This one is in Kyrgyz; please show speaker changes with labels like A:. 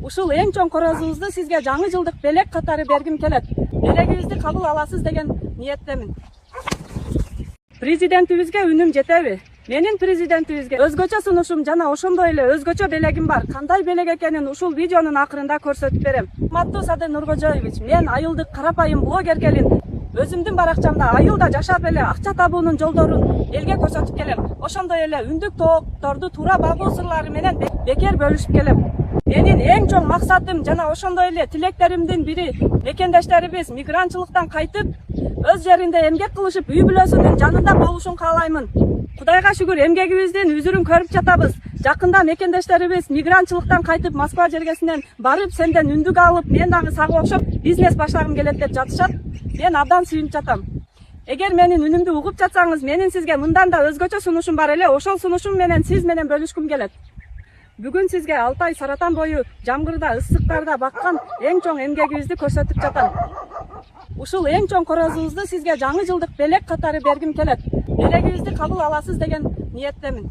A: Ушул эң чоң корозубузду сизге жаңы жылдык белек катары бергим келет. Белегибизди кабыл аласыз деген ниеттемин. Президентибизге үнүм жетеби? Менин президентибизге өзгөчө сунушум жана ошондой эле өзгөчө белегим бар. Кандай белек экенин ушул видеонун акырында көрсөтүп берем. Урматтуу Садыр Нуркожоевич, мен айылдык карапайым блогер келин. Өзүмдүн баракчамда айылда жашап эле акча табуунун жолдорун элге көрсөтүп келем. Ошондой эле үндүк тоокторду туура багуу сырлары менен бекер бөлүшүп келем. Менин эң чоң максатым жана ошондой эле тилектеримдин бири мекендештерибиз мигрантчылыктан кайтып, өз жеринде эмгек кылышып, үй бүлөсүнүн жанында болушун каалаймын. Кудайга шүгүр, эмгегибиздин үзүрүн көрүп жатабыз. Жакында мекендештерибиз мигрантчылыктан кайтып Москва жергесинен барып, сенден үндүк алып, мен дагы сага окшоп бизнес баштагым келет деп жатышат. Мен абдан сүйүнүп жатам. Эгер менин үнүмдү угуп жатсаңыз, менин сизге мындан да өзгөчө сунушум бар эле. Ошол сунушум менен сиз менен бөлүшкүм келет. Бүгүн сизге Алтай Саратан бою жамгырда, ысыктарда баккан эң чоң эмгегибизди көрсөтүп жатам. Ушул эң чоң корозубузду сизге жаңы жылдык белек катары бергим келет. Белегибизди кабыл аласыз деген ниеттемин.